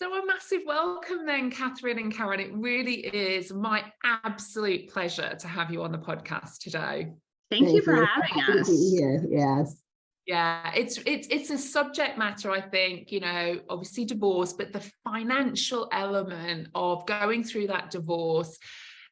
So a massive welcome then, Catherine and Karen. It really is my absolute pleasure to have you on the podcast today. Thank you for having us. Here. Yes. Yeah, it's a subject matter, I think, obviously divorce, but the financial element of going through that divorce.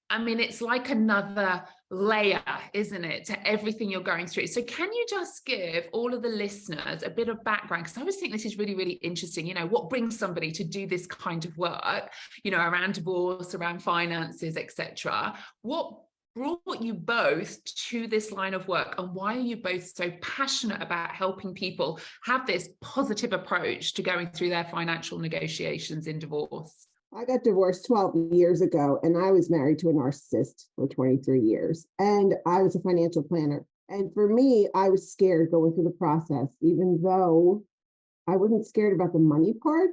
I mean, it's like another layer, isn't it, to everything you're going through. So can you just give all of the listeners a bit of background? Because I always think this is really, really interesting. What brings somebody to do this kind of work, around divorce, around finances, etc. What brought you both to this line of work, and why are you both so passionate about helping people have this positive approach to going through their financial negotiations in divorce? I got divorced 12 years ago, and I was married to a narcissist for 23 years, and I was a financial planner. And for me, I was scared going through the process, even though I wasn't scared about the money part.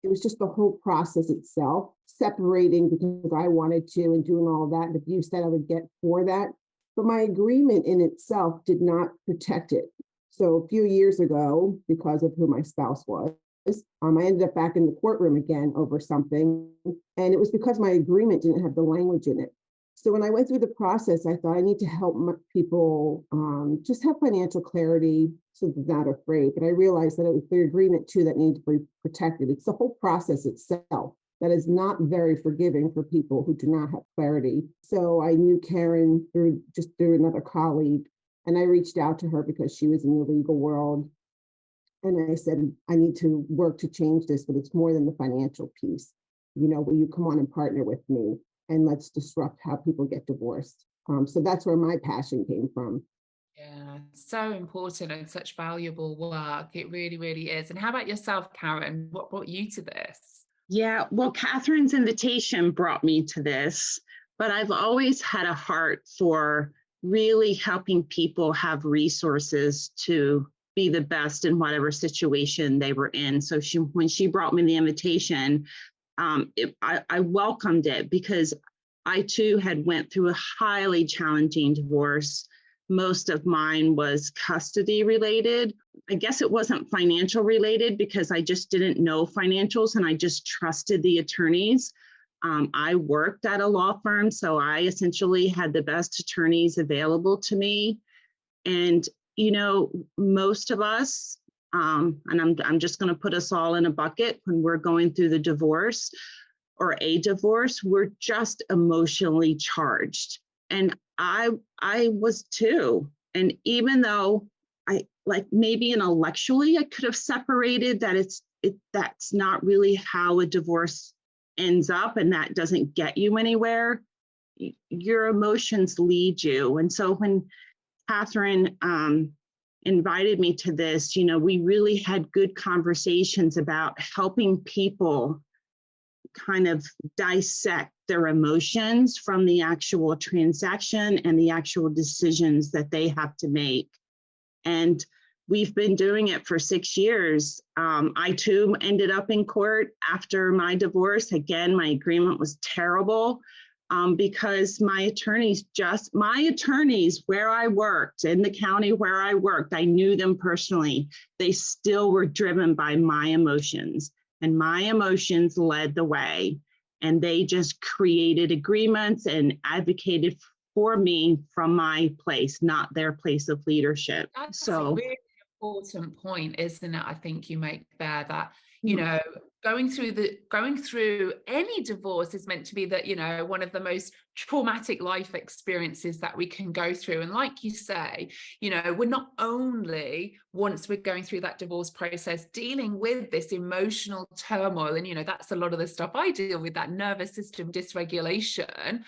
It was just the whole process itself, separating because I wanted to and doing all that, the abuse that I would get for that. But my agreement in itself did not protect it. So a few years ago, because of who my spouse was, I ended up back in the courtroom again over something. And it was because my agreement didn't have the language in it. So when I went through the process, I thought I need to help people just have financial clarity so they're not afraid. But I realized that it was the agreement too that needed to be protected. It's the whole process itself that is not very forgiving for people who do not have clarity. So I knew Karen through another colleague, and I reached out to her because she was in the legal world. And I said, I need to work to change this, but it's more than the financial piece. Will you come on and partner with me, and let's disrupt how people get divorced? So that's where my passion came from. Yeah, so important and such valuable work. It really, really is. And how about yourself, Karen? What brought you to this? Yeah, well, Catherine's invitation brought me to this, but I've always had a heart for really helping people have resources to be the best in whatever situation they were in. So when she brought me the invitation, I welcomed it because I too had went through a highly challenging divorce. Most of mine was custody related. I guess it wasn't financial related because I just didn't know financials and I just trusted the attorneys. I worked at a law firm, so I essentially had the best attorneys available to me. And most of us, and I'm just going to put us all in a bucket when we're going through the divorce or a divorce, we're just emotionally charged. And I was too. And even though maybe intellectually I could have separated that that's not really how a divorce ends up, and that doesn't get you anywhere. Your emotions lead you. And so when Catherine invited me to this, we really had good conversations about helping people kind of dissect their emotions from the actual transaction and the actual decisions that they have to make. And we've been doing it for 6 years. I too ended up in court after my divorce. Again, my agreement was terrible. Because my attorneys where I worked, in the county where I worked, I knew them personally. They still were driven by my emotions, and my emotions led the way. And they just created agreements and advocated for me from my place, not their place of leadership. That's a really important point, isn't it? I think you make there that, going through any divorce is meant to be that, one of the most traumatic life experiences that we can go through. And like you say, we're not only, once we're going through that divorce process, dealing with this emotional turmoil. And, that's a lot of the stuff I deal with, that nervous system dysregulation,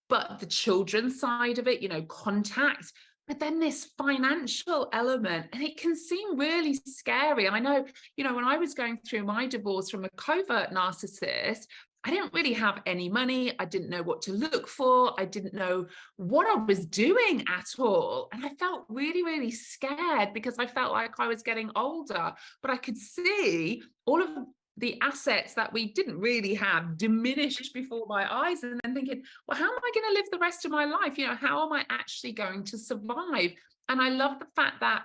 but the children's side of it, contact, but then this financial element, and it can seem really scary. And I know, when I was going through my divorce from a covert narcissist, I didn't really have any money. I didn't know what to look for. I didn't know what I was doing at all. And I felt really, really scared because I felt like I was getting older, but I could see all of the assets that we didn't really have diminished before my eyes, and then thinking, well, how am I going to live the rest of my life? How am I actually going to survive? And I love the fact that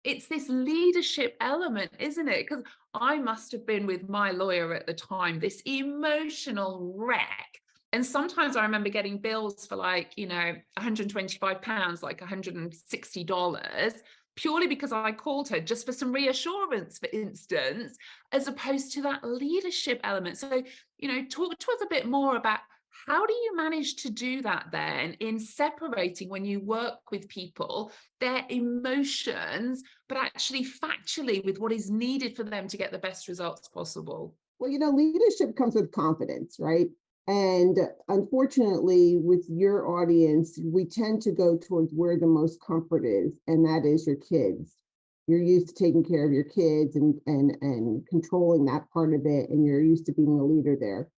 it's this leadership element, isn't it? Because I must have been with my lawyer at the time, this emotional wreck. And sometimes I remember getting bills for like, you know, £125, like $160, purely because I called her just for some reassurance, for instance, as opposed to that leadership element. So, you know, talk to us a bit more about how do you manage to do that then in separating, when you work with people, their emotions, but actually factually with what is needed for them to get the best results possible? Well, you know, leadership comes with confidence, right? And unfortunately, with your audience, we tend to go towards where the most comfort is, and that is your kids. You're used to taking care of your kids and controlling that part of it, and you're used to being a leader there.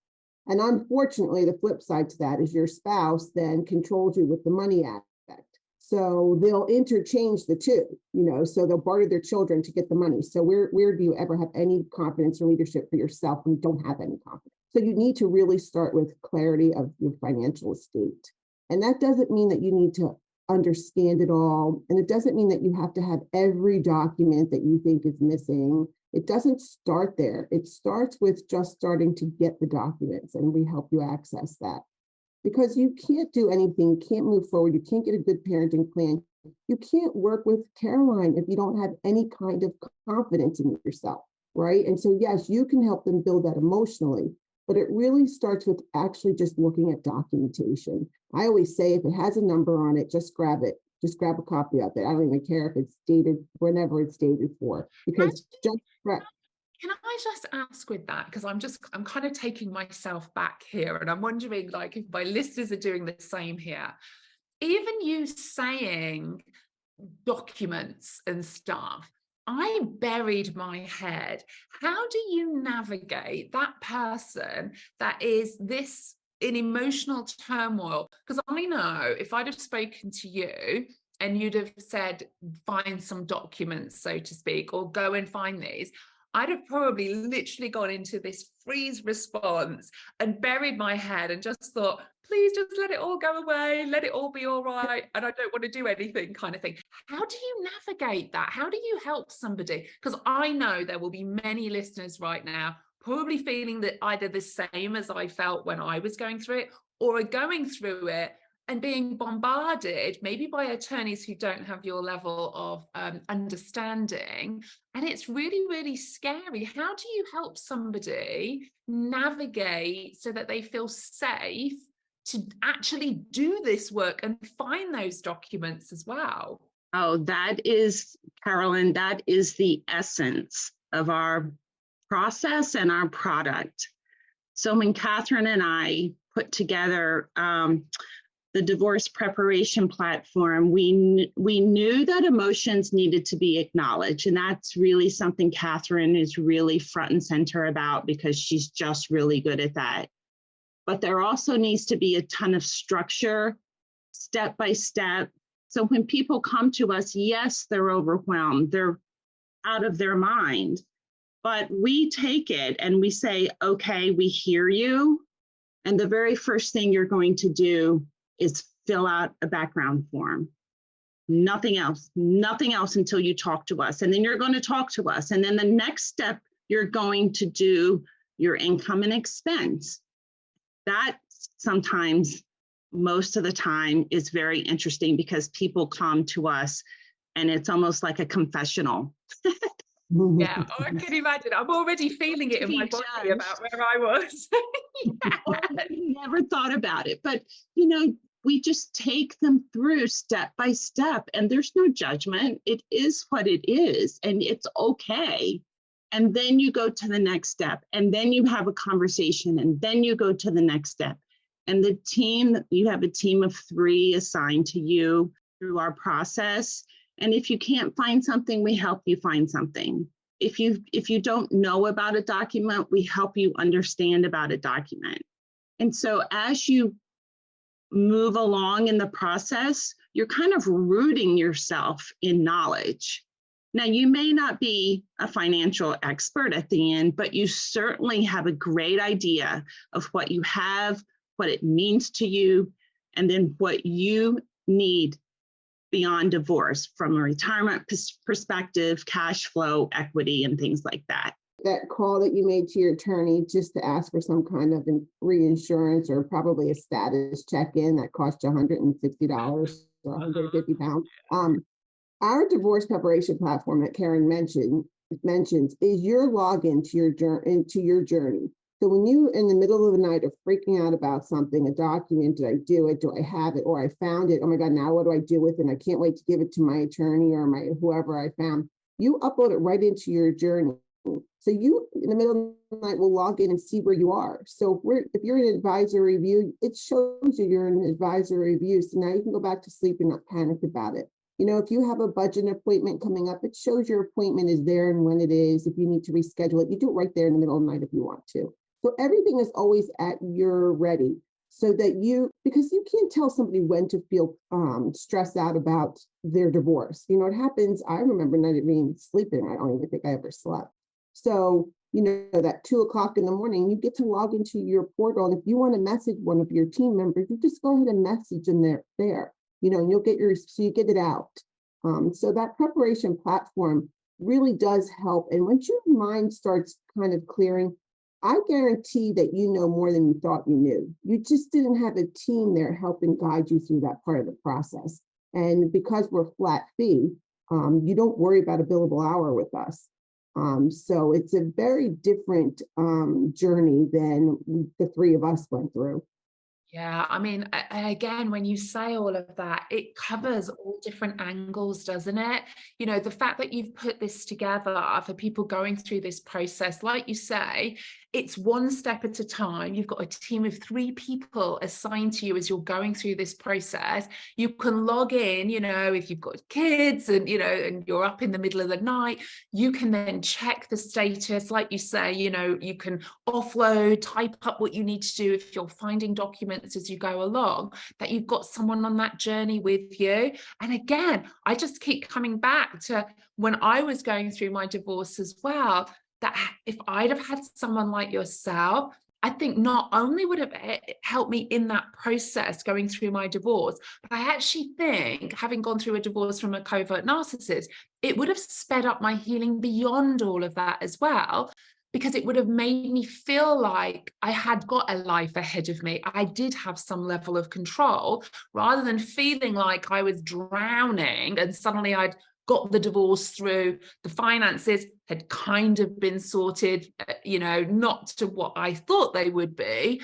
And unfortunately, the flip side to that is your spouse then controls you with the money aspect. So they'll interchange the two, you know, so they'll barter their children to get the money. So where do you ever have any confidence or leadership for yourself when you don't have any confidence? So you need to really start with clarity of your financial estate. And that doesn't mean that you need to understand it all. And it doesn't mean that you have to have every document that you think is missing. It doesn't start there. It starts with just starting to get the documents, and we help you access that. Because you can't do anything, you can't move forward, you can't get a good parenting plan, you can't work with Caroline if you don't have any kind of confidence in yourself, right? And so, yes, you can help them build that emotionally, but it really starts with actually just looking at documentation. I always say if it has a number on it, just grab it. Just grab a copy of it. I don't even care if it's dated, whenever it's dated for, because just Can I just ask with that? Because I'm kind of taking myself back here, and I'm wondering, like, if my listeners are doing the same here. Even you saying documents and stuff, I buried my head. How do you navigate that person that is this in emotional turmoil? Because I know if I'd have spoken to you and you'd have said, find some documents, so to speak, or go and find these, I'd have probably literally gone into this freeze response and buried my head and just thought, please just let it all go away, let it all be all right, and I don't want to do anything, kind of thing. How do you navigate that? How do you help somebody? Because I know there will be many listeners right now probably feeling that either the same as I felt when I was going through it, or are going through it and being bombarded maybe by attorneys who don't have your level of understanding. And it's really, really scary. How do you help somebody navigate so that they feel safe to actually do this work and find those documents as well? Oh, that is, Carolyn, that is the essence of our process and our product. So when Catherine and I put together the divorce preparation platform, we knew that emotions needed to be acknowledged. And that's really something Catherine is really front and center about, because she's just really good at that. But there also needs to be a ton of structure, step by step. So when people come to us, yes, they're overwhelmed, they're out of their mind, but we take it and we say, okay, we hear you. And the very first thing you're going to do is fill out a background form. Nothing else until you talk to us. And then you're going to talk to us. And then the next step, you're going to do your income and expense. That sometimes, most of the time, is very interesting, because people come to us and it's almost like a confessional. Yeah, oh, I can imagine. I'm already feeling it in my body about where I was. Yeah. I never thought about it, but you know, we just take them through step by step, and there's no judgment. It is what it is, and it's okay. And then you go to the next step, and then you have a conversation, and then you go to the next step. And the team, you have a team of 3 assigned to you through our process. And if you can't find something, we help you find something. If you don't know about a document, we help you understand about a document. And so as you move along in the process, you're kind of rooting yourself in knowledge. Now, you may not be a financial expert at the end, but you certainly have a great idea of what you have, what it means to you, and then what you need beyond divorce from a retirement perspective, cash flow, equity, and things like that. That call that you made to your attorney just to ask for some kind of reinsurance or probably a status check-in that cost you $160 or 150 pounds. Our divorce preparation platform that Karen mentions is your login into your journey. So when you in the middle of the night are freaking out about something, a document, did I do it? Do I have it? Or I found it. Oh my God, now what do I do with it? And I can't wait to give it to my attorney or my whoever I found. You upload it right into your journey. So you, in the middle of the night, will log in and see where you are. So if you're in an advisory review, it shows you you're in an advisory review. So now you can go back to sleep and not panic about it. You know, if you have a budget appointment coming up, it shows your appointment is there and when it is. If you need to reschedule it, you do it right there in the middle of the night if you want to. So everything is always at your ready so that because you can't tell somebody when to feel stressed out about their divorce. You know, it happens. I remember not even sleeping. I don't even think I ever slept. So, you know, that 2 o'clock in the morning, you get to log into your portal. And if you want to message one of your team members, you just go ahead and message them there, you know, and you'll get so you get it out. So that preparation platform really does help. And once your mind starts kind of clearing, I guarantee that you know more than you thought you knew. You just didn't have a team there helping guide you through that part of the process. And because we're flat fee, you don't worry about a billable hour with us. So it's a very different journey than the three of us went through. Yeah, I mean, again, when you say all of that, it covers all different angles, doesn't it? You know, the fact that you've put this together for people going through this process, like you say, it's one step at a time. You've got a team of 3 people assigned to you as you're going through this process. You can log in, you know, if you've got kids and, you know, and you're up in the middle of the night, you can then check the status. Like you say, you know, you can offload, type up what you need to do if you're finding documents as you go along, that you've got someone on that journey with you. And again, I just keep coming back to when I was going through my divorce as well, that if I'd have had someone like yourself, I think not only would have helped me in that process going through my divorce, but I actually think, having gone through a divorce from a covert narcissist, it would have sped up my healing beyond all of that as well, because it would have made me feel like I had got a life ahead of me. I did have some level of control, rather than feeling like I was drowning and suddenly I'd got the divorce through, the finances had kind of been sorted, you know, not to what I thought they would be,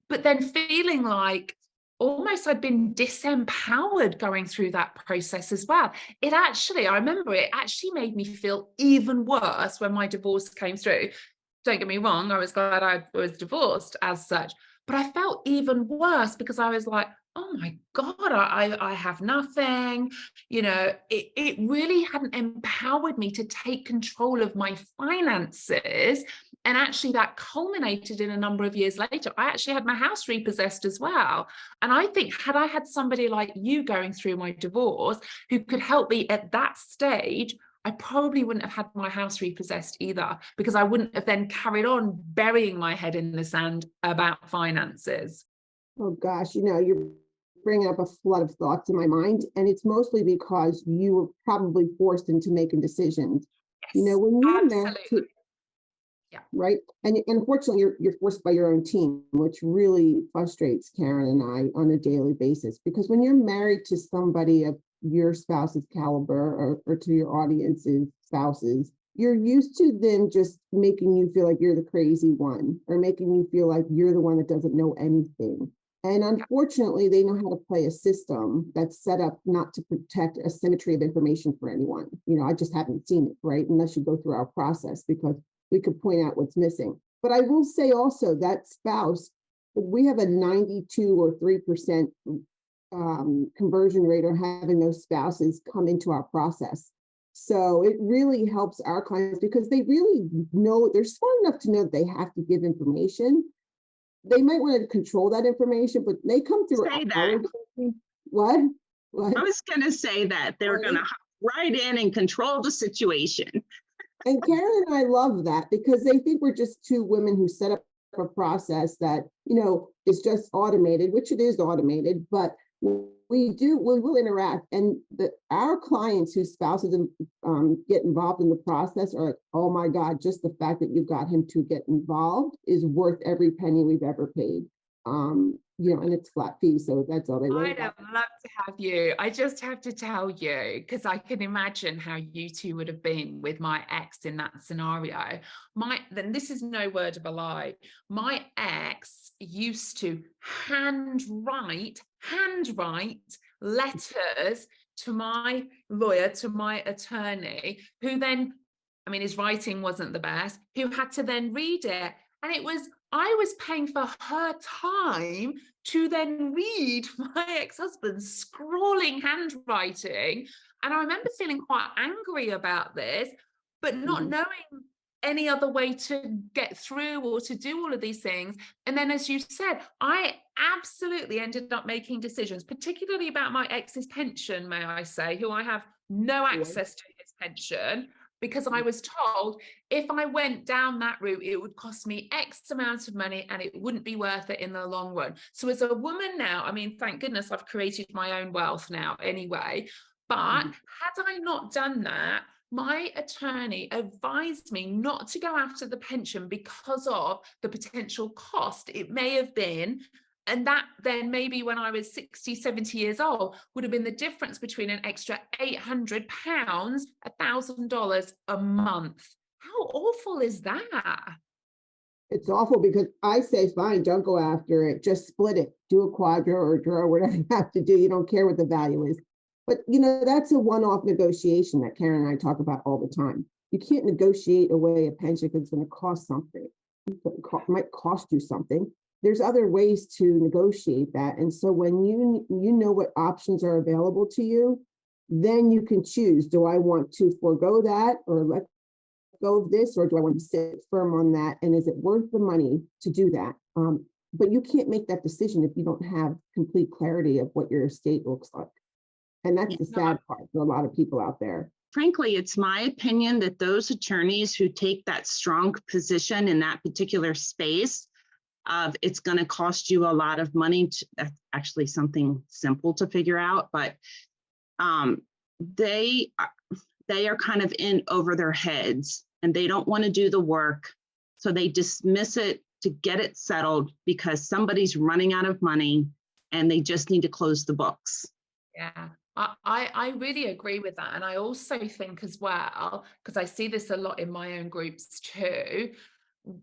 but then feeling like almost I'd been disempowered going through that process as well. I remember it actually made me feel even worse when my divorce came through. Don't get me wrong, I was glad I was divorced as such, but I felt even worse because I was like, oh my God, I have nothing. You know, it really hadn't empowered me to take control of my finances. And actually that culminated in a number of years later. I actually had my house repossessed as well. And I think had I had somebody like you going through my divorce who could help me at that stage, I probably wouldn't have had my house repossessed either, because I wouldn't have then carried on burying my head in the sand about finances. Oh gosh, you know, you're bringing up a flood of thoughts in my mind, and it's mostly because you were probably forced into making decisions. Yes, you know, when you're absolutely. married, Yeah. right? And unfortunately, you're forced by your own team, which really frustrates Karen and I on a daily basis. Because when you're married to somebody of your spouse's caliber, or to your audience's spouses, you're used to them just making you feel like you're the crazy one, or making you feel like you're the one that doesn't know anything. And unfortunately, they know how to play a system that's set up not to protect a symmetry of information for anyone. You know, I just haven't seen it, right? Unless you go through our process, because we could point out what's missing. But I will say also that spouse, we have a 92 or 3% conversion rate on having those spouses come into our process. So it really helps our clients, because they really know, they're smart enough to know that they have to give information. They might want to control that information, but they come through. Say that. What? I was going to say that they're going to write in and control the situation. And Karen and I love that, because they think we're just 2 women who set up a process that, you know, is just automated, which it is automated, but we will interact, and our clients whose spouses get involved in the process are like, oh my God, just the fact that you got him to get involved is worth every penny we've ever paid. And it's flat fee, so that's all they worry I'd about. have loved to have you. I just have to tell you, because I can imagine how you two would have been with my ex in that scenario. Then this is no word of a lie. My ex used to handwrite letters to my lawyer, to my attorney, who then, I mean, his writing wasn't the best, who had to then read it. And I was paying for her time to then read my ex-husband's scrawling handwriting. And I remember feeling quite angry about this, but not knowing any other way to get through or to do all of these things. And then, as you said, I absolutely ended up making decisions, particularly about my ex's pension, may I say, who I have no access to his pension, because I was told if I went down that route, it would cost me X amount of money and it wouldn't be worth it in the long run. So as a woman now, I mean, thank goodness I've created my own wealth now anyway. But had I not done that, my attorney advised me not to go after the pension because of the potential cost it may have been. And that then maybe when I was 60, 70 years old would have been the difference between an extra £800, $1,000 a month. How awful is that? It's awful because I say, fine, don't go after it. Just split it. Do a quadro or a draw, whatever you have to do. You don't care what the value is. But, that's a one-off negotiation that Karen and I talk about all the time. You can't negotiate away a pension because it's going to cost something. It might cost you something. There's other ways to negotiate that. And so when you know what options are available to you, then you can choose, do I want to forego that or let go of this, or do I want to sit firm on that? And is it worth the money to do that? But you can't make that decision if you don't have complete clarity of what your estate looks like. And that's the sad part for a lot of people out there. Frankly, it's my opinion that those attorneys who take that strong position in that particular space of it's going to cost you a lot of money, that's actually something simple to figure out, but they are kind of in over their heads and they don't want to do the work. So they dismiss it to get it settled because somebody's running out of money and they just need to close the books. Yeah. I really agree with that. And I also think as well, because I see this a lot in my own groups too,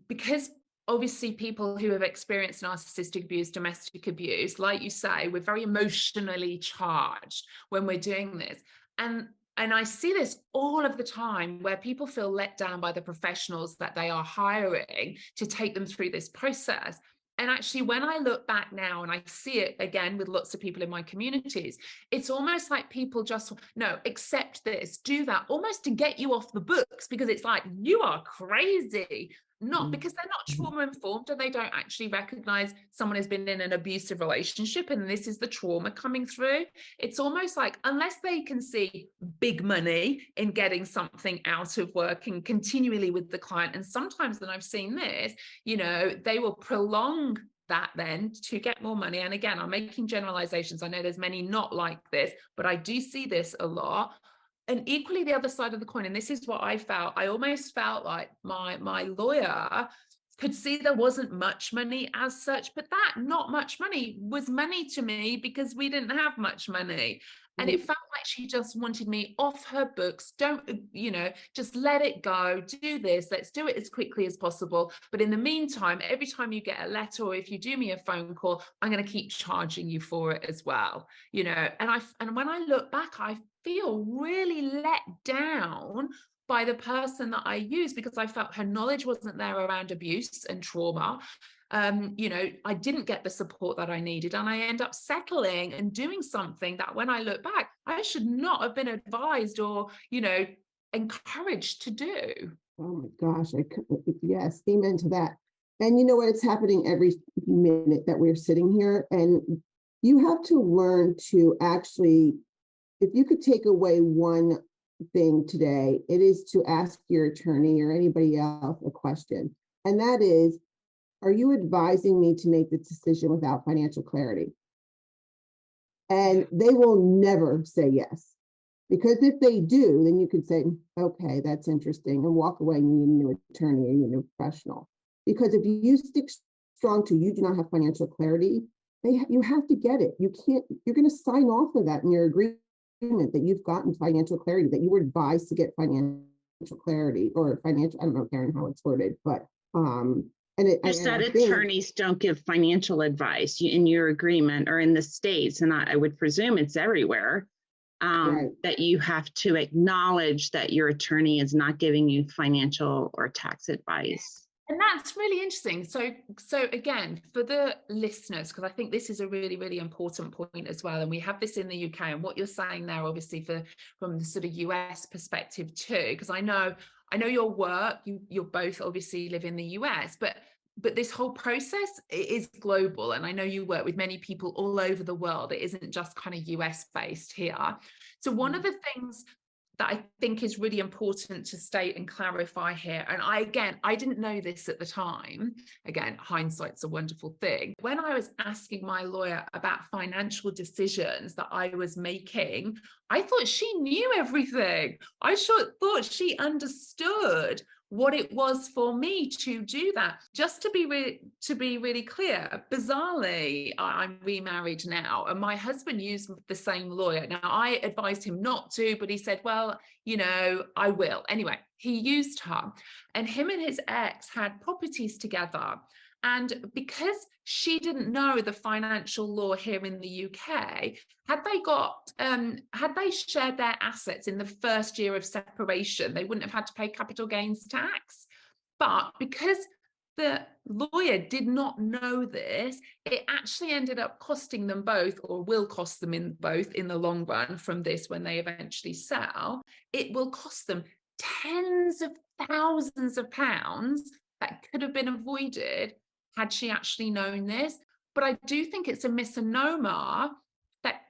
because obviously people who have experienced narcissistic abuse, domestic abuse, like you say, we're very emotionally charged when we're doing this. And I see this all of the time where people feel let down by the professionals that they are hiring to take them through this process. And actually, when I look back now and I see it again with lots of people in my communities, it's almost like people just, no, accept this, do that, almost to get you off the books, because it's like, you are crazy. Not because they're not trauma informed and they don't actually recognize someone has been in an abusive relationship and this is the trauma coming through. It's almost like, unless they can see big money in getting something out of working continually with the client, and sometimes when I've seen this, they will prolong that then to get more money. And again, I'm making generalizations. I know there's many not like this, but I do see this a lot. And equally the other side of the coin, and this is what I felt, I almost felt like my lawyer could see there wasn't much money as such, but that not much money was money to me because we didn't have much money. And it felt like she just wanted me off her books. Don't, just let it go, do this, let's do it as quickly as possible. But in the meantime, every time you get a letter or if you do me a phone call, I'm going to keep charging you for it as well. And when I look back, I feel really let down by the person that I use because I felt her knowledge wasn't there around abuse and trauma. I didn't get the support that I needed, and I end up settling and doing something that when I look back, I should not have been advised or, encouraged to do. Oh my gosh, yes, amen to that. And you know what? It's happening every minute that we're sitting here, and you have to learn to actually, if you could take away one thing today, it is to ask your attorney or anybody else a question. And that is, are you advising me to make the decision without financial clarity? And they will never say yes. Because if they do, then you could say, okay, that's interesting, and walk away and you need a new attorney or you need a new professional. Because if you stick strong to you do not have financial clarity, you have to get it. You can't, you're going to sign off of that in your agreement that you've gotten financial clarity, that you were advised to get financial clarity or financial, I don't know, Karen, how it's worded, but just that attorneys don't give financial advice in your agreement or in the states, and I would presume it's everywhere. Right. That you have to acknowledge that your attorney is not giving you financial or tax advice. And that's really interesting. So again, for the listeners, because I think this is a really, really important point as well. And we have this in the UK, and what you're saying there, obviously, from the sort of US perspective too, because I know your work, you're both obviously live in the US, but this whole process is global. And I know you work with many people all over the world. It isn't just kind of US based here. So one of the things that I think is really important to state and clarify here, and I didn't know this at the time. Again, hindsight's a wonderful thing. When I was asking my lawyer about financial decisions that I was making, I thought she knew everything. I thought she understood what it was for me to do that. Just to be really clear, bizarrely, I'm remarried now, and my husband used the same lawyer. Now, I advised him not to, but he said, well, I will. Anyway, he used her, and him and his ex had properties together. And because she didn't know the financial law here in the UK, had they shared their assets in the first year of separation, they wouldn't have had to pay capital gains tax. But because the lawyer did not know this, it actually ended up costing them both, or will cost them both in the long run from this when they eventually sell. It will cost them tens of thousands of pounds that could have been avoided had she actually known this. But I do think it's a misnomer that,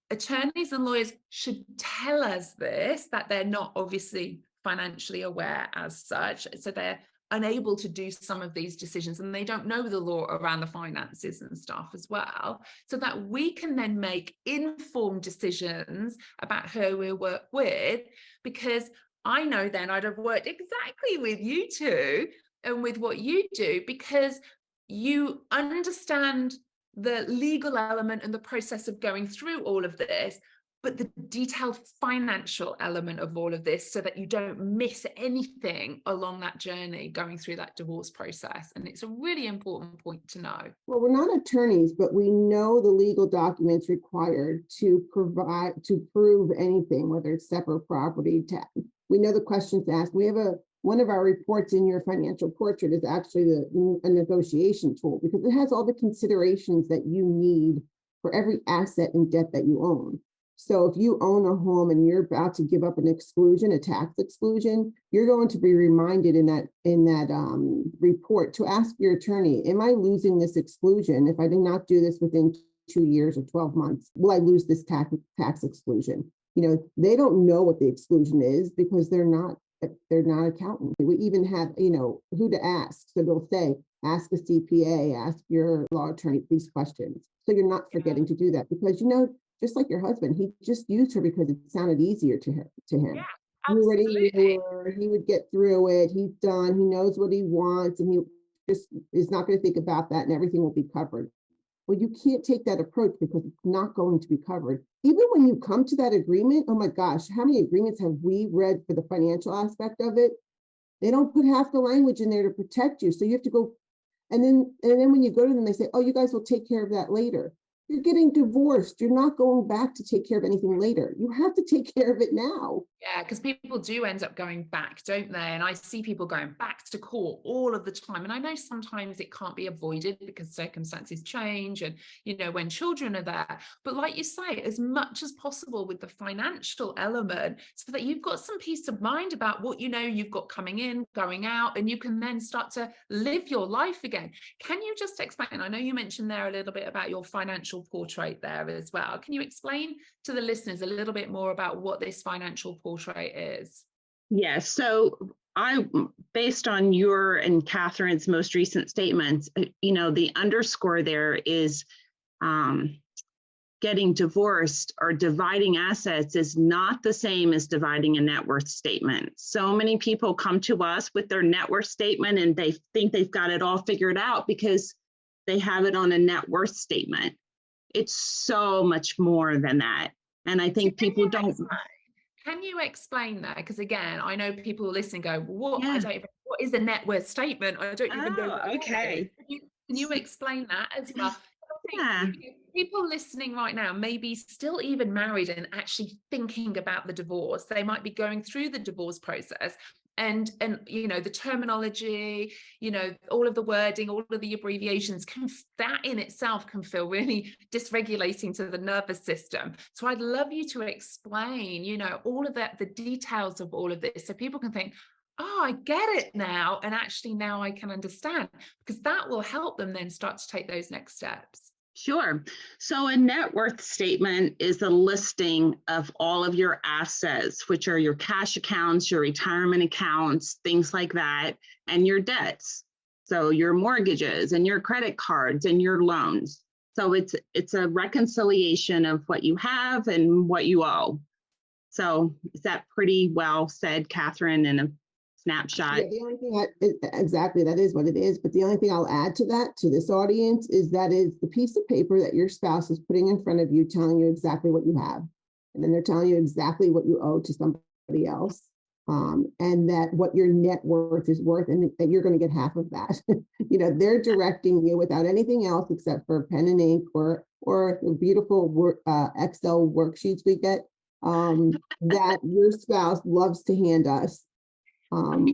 attorneys and lawyers should tell us this, that they're not obviously financially aware as such. So they're unable to do some of these decisions, and they don't know the law around the finances and stuff as well, so that we can then make informed decisions about who we work with. Because I know then I'd have worked exactly with you two and with what you do, because you understand the legal element and the process of going through all of this, but the detailed financial element of all of this, so that you don't miss anything along that journey going through that divorce process. And it's a really important point to know. Well, we're not attorneys, but we know the legal documents required to prove anything, whether it's separate property, tax. We know the questions asked. We have one of our reports in your financial portrait is actually a negotiation tool, because it has all the considerations that you need for every asset and debt that you own. So if you own a home and you're about to give up an exclusion, a tax exclusion, you're going to be reminded in that report to ask your attorney, am I losing this exclusion? If I did not do this within 2 years or 12 months, will I lose this tax exclusion? They don't know what the exclusion is because they're not accountants. We even have, who to ask. So they'll say, ask a CPA, ask your law attorney these questions. So you're not forgetting to do that, because, just like your husband, he just used her because it sounded easier to him. Yeah, absolutely. He would get through it. He's done. He knows what he wants, and he just is not going to think about that, and everything will be covered. Well, you can't take that approach, because it's not going to be covered. Even when you come to that agreement, oh my gosh, how many agreements have we read for the financial aspect of it? They don't put half the language in there to protect you. So you have to go, and then when you go to them, they say, oh, you guys will take care of that later. You're getting divorced. You're not going back to take care of anything later. You have to take care of it now. Yeah, because people do end up going back, don't they? And I see people going back to court all of the time. And I know sometimes it can't be avoided because circumstances change and, when children are there. But like you say, as much as possible with the financial element, so that you've got some peace of mind about what you've got coming in, going out, and you can then start to live your life again. Can you just explain? I know you mentioned there a little bit about your financial portrait there as well. Can you explain to the listeners a little bit more about what this financial portrait is? Yes. So based on your and Catherine's most recent statements, the underscore there is getting divorced or dividing assets is not the same as dividing a net worth statement. So many people come to us with their net worth statement and they think they've got it all figured out because they have it on a net worth statement. It's so much more than that. And I think people don't. Can you explain that? Because again, I know people listening go, what? Yeah. What is a net worth statement? I don't even know. Okay. Can you explain that as well? Yeah. People listening right now may be still even married and actually thinking about the divorce. They might be going through the divorce process, and you know, the terminology, you know, all of the wording, all of the abbreviations, that in itself can feel really dysregulating to the nervous system. So I'd love you to explain, you know, all of that, the details of all of this, so people can think, oh, I get it now, and actually now I can understand, because that will help them then start to take those next steps. Sure. So a net worth statement is a listing of all of your assets, which are your cash accounts, your retirement accounts, things like that, and your debts. So your mortgages and your credit cards and your loans. So it's a reconciliation of what you have and what you owe. So is that pretty well said, Catherine, in a snapshot? Yeah, the only thing exactly, that is what it is. But the only thing I'll add to that, to this audience, is that is the piece of paper that your spouse is putting in front of you, telling you exactly what you have. And then they're telling you exactly what you owe to somebody else. And that what your net worth is worth, and that you're going to get half of that. You know, they're directing you without anything else except for pen and ink or the beautiful Excel worksheets we get that your spouse loves to hand us.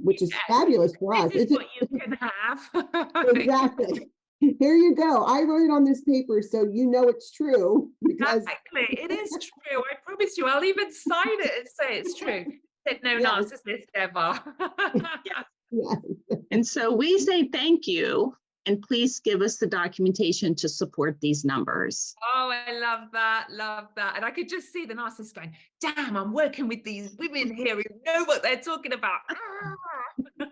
Which is fabulous for us. This is what you can have. Exactly. Here you go. I wrote it on this paper, so you know it's true. Because exactly, it is true. I promise you. I'll even sign it and say it's true. Said no narcissist ever. Yes. And so we say thank you, and please give us the documentation to support these numbers. Oh, I love that. Love that. And I could just see the narcissist going, damn, I'm working with these women here who know what they're talking about.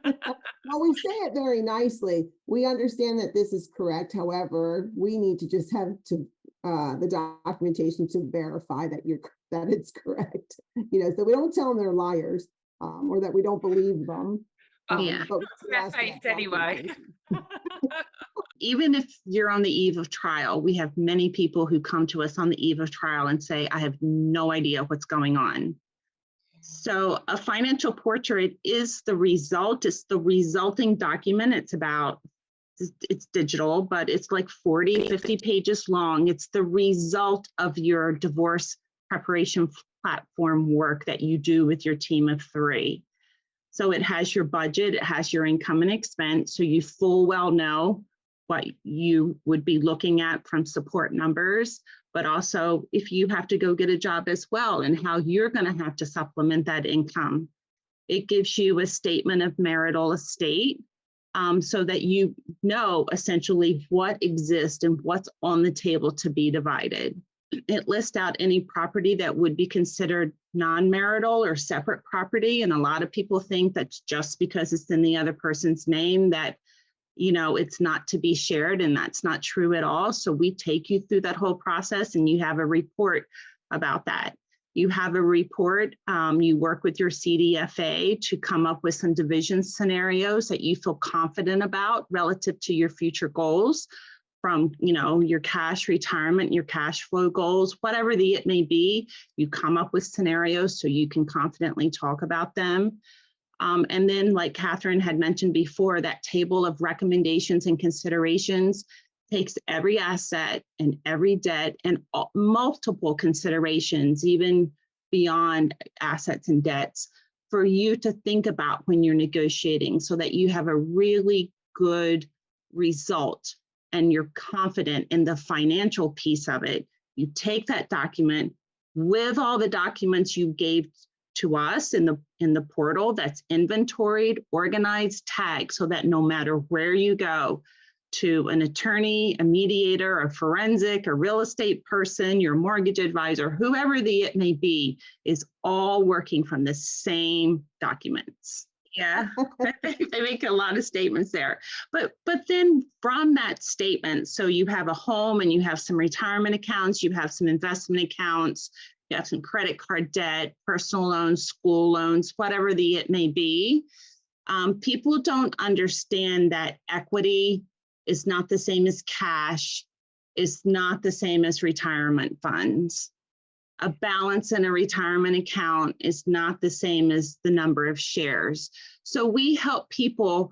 Well, we say it very nicely. We understand that this is correct. However, we need to just have to the documentation to verify that it's correct. You know, so we don't tell them they're liars or that we don't believe them. But their face anyway. Even if you're on the eve of trial, we have many people who come to us on the eve of trial and say, I have no idea what's going on. So a financial portrait is the result. It's the resulting document. It's digital, but it's like 40, 50 pages long. It's the result of your divorce preparation platform work that you do with your team of 3. So it has your budget, it has your income and expense, so you full well know what you would be looking at from support numbers, but also if you have to go get a job as well and how you're going to have to supplement that income. It gives you a statement of marital estate so that you know essentially what exists and what's on the table to be divided. It lists out any property that would be considered non-marital or separate property. And a lot of people think that's just because it's in the other person's name that, you know, it's not to be shared, and that's not true at all. So we take you through that whole process, and you have a report about that. You have a report, you work with your CDFA to come up with some division scenarios that you feel confident about relative to your future goals. From, you know, your cash retirement, your cash flow goals, whatever it may be, you come up with scenarios so you can confidently talk about them. And then, like Catherine had mentioned before, that table of recommendations and considerations takes every asset and every debt and multiple considerations, even beyond assets and debts, for you to think about when you're negotiating, so that you have a really good result and you're confident in the financial piece of it. You take that document with all the documents you gave to us in the portal that's inventoried, organized, tagged, so that no matter where you go, to an attorney, a mediator, a forensic, a real estate person, your mortgage advisor, whoever it may be, is all working from the same documents. Yeah, they make a lot of statements there. But then from that statement, so you have a home and you have some retirement accounts, you have some investment accounts, you have some credit card debt, personal loans, school loans, whatever it may be. People don't understand that equity is not the same as cash, is not the same as retirement funds. A balance in a retirement account is not the same as the number of shares. So we help people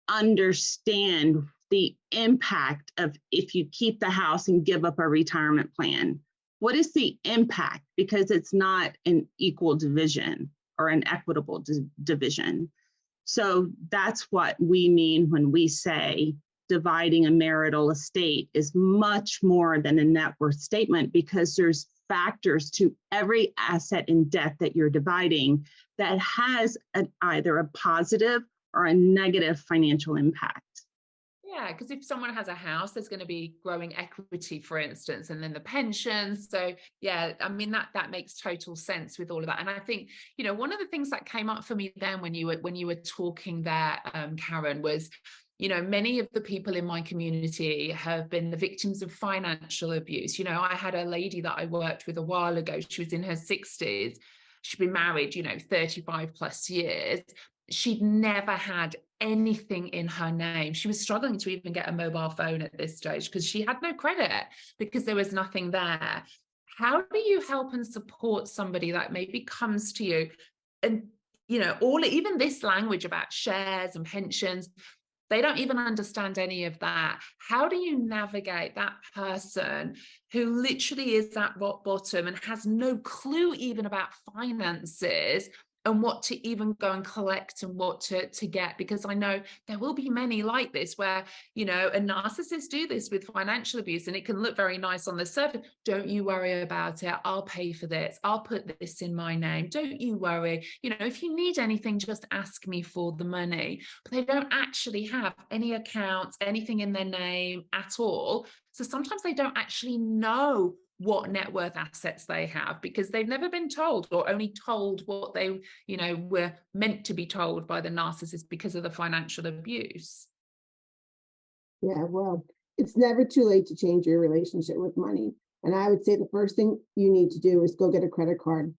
understand the impact of if you keep the house and give up a retirement plan. What is the impact? Because it's not an equal division or an equitable division. So that's what we mean when we say dividing a marital estate is much more than a net worth statement, because there's factors to every asset and debt that you're dividing that has either a positive or a negative financial impact. Yeah, because if someone has a house, there's going to be growing equity, for instance, and then the pensions. So yeah, I mean, that makes total sense with all of that. And I think, one of the things that came up for me then when you were talking there, Karen, was, many of the people in my community have been the victims of financial abuse. I had a lady that I worked with a while ago. She was in her 60s. She'd been married, 35 plus years. She'd never had anything in her name. She was struggling to even get a mobile phone at this stage because she had no credit, because there was nothing there. How do you help and support somebody that maybe comes to you and, even this language about shares and pensions, they don't even understand any of that. How do you navigate that person who literally is at rock bottom and has no clue even about finances and what to even go and collect and what to get? Because I know there will be many like this where, a narcissist do this with financial abuse and it can look very nice on the surface. Don't you worry about it. I'll pay for this. I'll put this in my name. Don't you worry. If you need anything, just ask me for the money. But they don't actually have any accounts, anything in their name at all. So sometimes they don't actually know what net worth assets they have because they've never been told, or only told what they, were meant to be told by the narcissist because of the financial abuse. Yeah, well, it's never too late to change your relationship with money. And I would say the first thing you need to do is go get a credit card.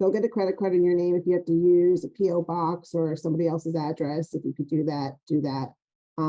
Go get a credit card in your name. If you have to use a PO box or somebody else's address, if you could do that, do that.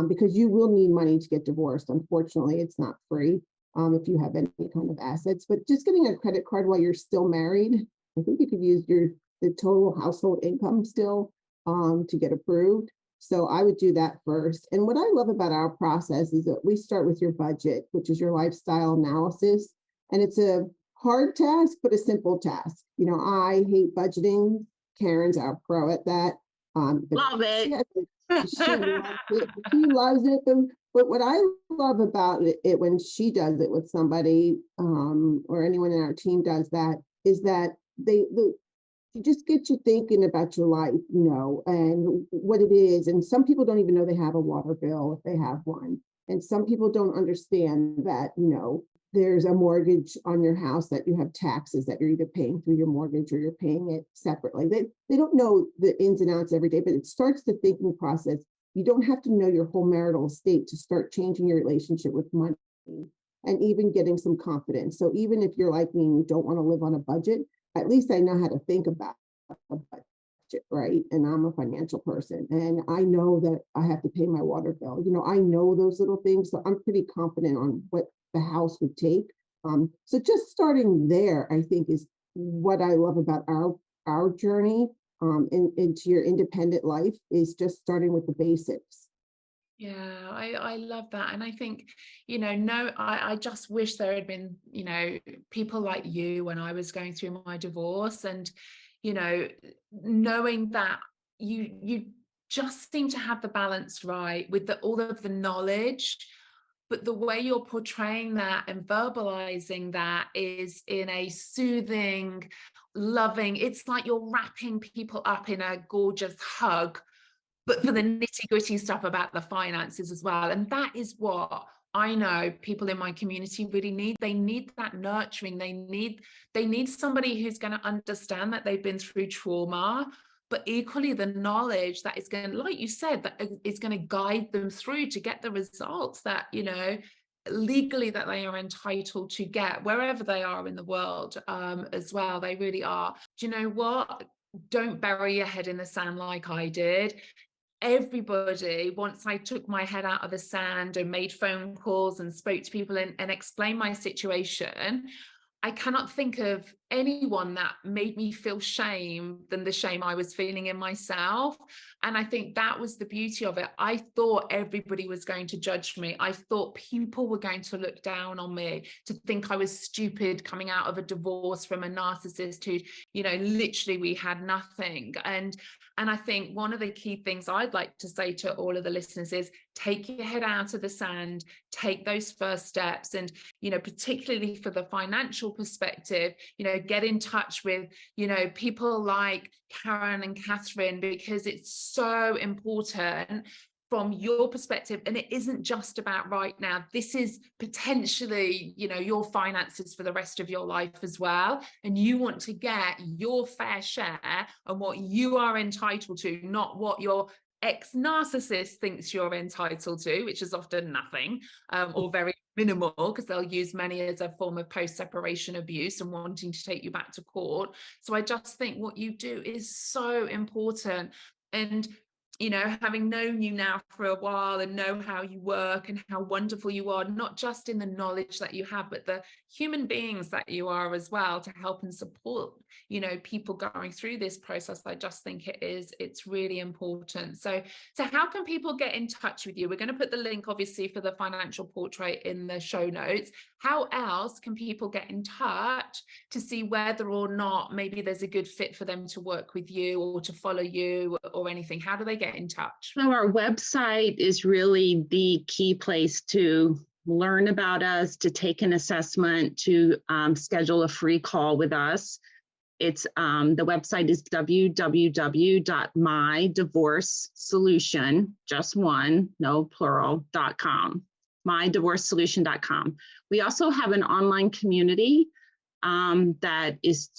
Because you will need money to get divorced. Unfortunately, it's not free. If you have any kind of assets, but just getting a credit card while you're still married, I think you could use the total household income still to get approved. So I would do that first. And what I love about our process is that we start with your budget, which is your lifestyle analysis. And it's a hard task, but a simple task. I hate budgeting. Karen's our pro at that. Love it. She loves it. She loves it. But what I love about it when she does it with somebody or anyone in our team does that is that you just get you thinking about your life, and what it is. And some people don't even know they have a water bill if they have one. And some people don't understand that, there's a mortgage on your house, that you have taxes that you're either paying through your mortgage or you're paying it separately. They don't know the ins and outs every day, but it starts the thinking process. You don't have to know your whole marital estate to start changing your relationship with money and even getting some confidence. So even if you're like me and you don't want to live on a budget, at least I know how to think about a budget, right? And I'm a financial person and I know that I have to pay my water bill. I know those little things. So I'm pretty confident on what the house would take. So just starting there, I think, is what I love about our journey into your independent life, is just starting with the basics. Yeah, I love that. And I think, I just wish there had been, people like you when I was going through my divorce, and, knowing that you just seem to have the balance right with all of the knowledge, but the way you're portraying that and verbalizing that is in a soothing, loving, it's like you're wrapping people up in a gorgeous hug, but for the nitty-gritty stuff about the finances as well. And that is what I know people in my community really need. They need that nurturing. They need somebody who's going to understand that they've been through trauma, but equally the knowledge that is going to, like you said, that is going to guide them through to get the results that, you know, legally that they are entitled to get wherever they are in the world, as well. They really are. Do you know what? Don't bury your head in the sand like I did. Everybody, once I took my head out of the sand and made phone calls and spoke to people and explained my situation, I cannot think of anyone that made me feel shame than the shame I was feeling in myself. And I think that was the beauty of it. I thought everybody was going to judge me. I thought people were going to look down on me, to think I was stupid coming out of a divorce from a narcissist who, you know, literally we had nothing. And I think one of the key things I'd like to say to all of the listeners is take your head out of the sand, take those first steps. And, you know, particularly for the financial perspective, you know, get in touch with, you know, people like Karen and Catherine, because it's so important from your perspective. And it isn't just about right now. This is potentially, you know, your finances for the rest of your life as well. And you want to get your fair share and what you are entitled to, not what your ex-narcissist thinks you're entitled to, which is often nothing, or very minimal, because they'll use money as a form of post-separation abuse and wanting to take you back to court. So I just think what you do is so important. And, you know, having known you now for a while and know how you work and how wonderful you are, not just in the knowledge that you have, but the human beings that you are as well, to help and support, you know, people going through this process. I just think it's really important. So how can people get in touch with you? We're going to put the link obviously for the financial portrait in the show notes. How else can people get in touch to see whether or not maybe there's a good fit for them to work with you or to follow you or anything? How do they get in touch? So our website is really the key place to learn about us, to take an assessment, to schedule a free call with us. It's the website is www.mydivorcesolution, just one, no plural.com, mydivorcesolution.com. We also have an online community that is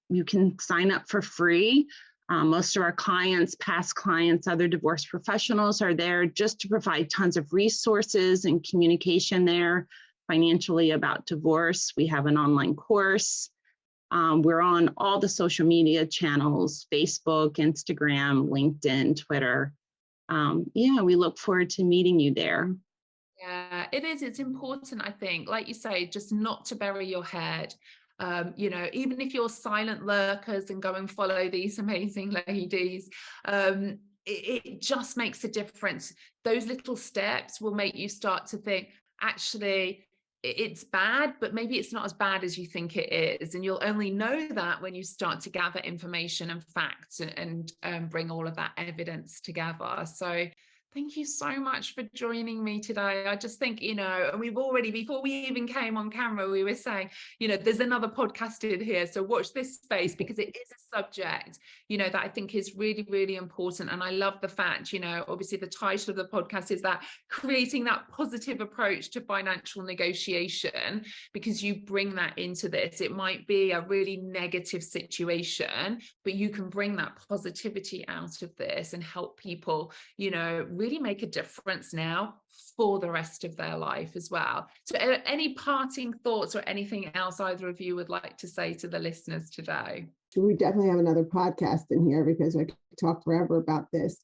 you can sign up for free. Most of our clients, past clients, other divorce professionals are there just to provide tons of resources and communication there financially about divorce. We have an online course. We're on all the social media channels, Facebook, Instagram, LinkedIn, Twitter. Yeah, we look forward to meeting you there. Yeah, it is. It's important, I think, like you say, just not to bury your head. You know, even if you're silent lurkers and go and follow these amazing ladies, it just makes a difference. Those little steps will make you start to think, actually, it's bad, but maybe it's not as bad as you think it is. And you'll only know that when you start to gather information and facts and bring all of that evidence together. So thank you so much for joining me today. I just think, you know, and we've already, before we even came on camera, we were saying, you know, there's another podcast in here. So watch this space, because it is a subject, you know, that I think is really, really important. And I love the fact, you know, obviously the title of the podcast is that creating that positive approach to financial negotiation, because you bring that into this. It might be a really negative situation, but you can bring that positivity out of this and help people, you know, really make a difference now for the rest of their life as well. So any parting thoughts or anything else either of you would like to say to the listeners today? We definitely have another podcast in here, because I could talk forever about this.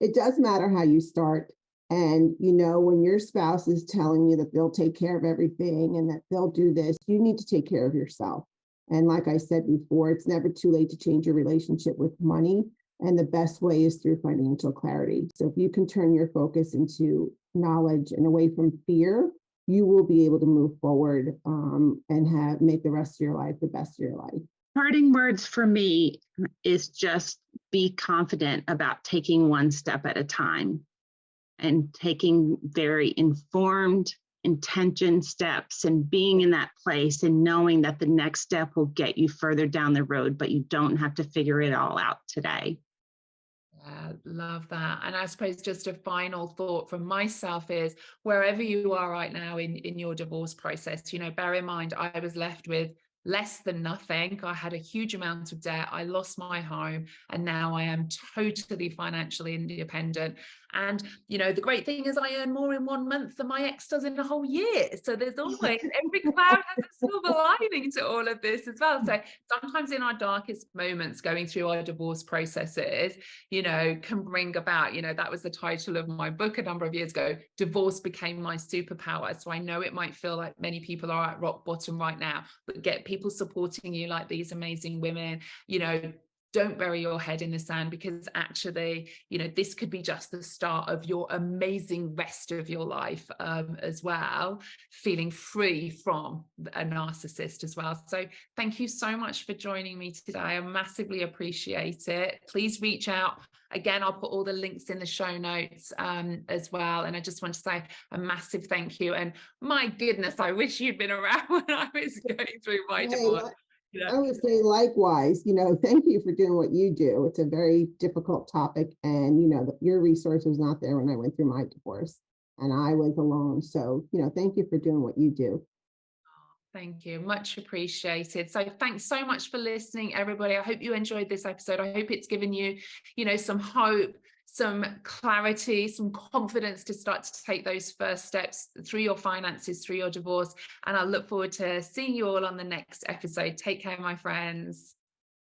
It does matter how you start. And, you know, when your spouse is telling you that they'll take care of everything and that they'll do this, you need to take care of yourself. And like I said before, it's never too late to change your relationship with money. And the best way is through financial clarity. So if you can turn your focus into knowledge and away from fear, you will be able to move forward and make the rest of your life the best of your life. Parting words for me is just be confident about taking one step at a time and taking very informed, intentioned steps and being in that place and knowing that the next step will get you further down the road, but you don't have to figure it all out today. Love that. And I suppose just a final thought from myself is, wherever you are right now in your divorce process, you know, bear in mind, I was left with less than nothing. I had a huge amount of debt. I lost my home, and now I am totally financially independent. And, you know, the great thing is I earn more in 1 month than my ex does in a whole year. So there's always, every cloud has a silver lining to all of this as well. So sometimes in our darkest moments, going through our divorce processes, you know, can bring about, you know, that was the title of my book a number of years ago, Divorce Became My Superpower. So I know it might feel like many people are at rock bottom right now, but get people supporting you like these amazing women. You know, don't bury your head in the sand, because actually, you know, this could be just the start of your amazing rest of your life as well, feeling free from a narcissist as well. So thank you so much for joining me today. I massively appreciate it. Please reach out. Again, I'll put all the links in the show notes as well. And I just want to say a massive thank you. And my goodness, I wish you'd been around when I was going through my divorce. I would say likewise, you know, thank you for doing what you do. It's a very difficult topic, and, you know, your resource was not there when I went through my divorce, and I was alone. So, you know, thank you for doing what you do. Thank you. Much appreciated. So thanks so much for listening, everybody. I hope you enjoyed this episode. I hope it's given you, you know, some hope, some clarity, some confidence to start to take those first steps through your finances, through your divorce. And I look forward to seeing you all on the next episode. Take care, my friends.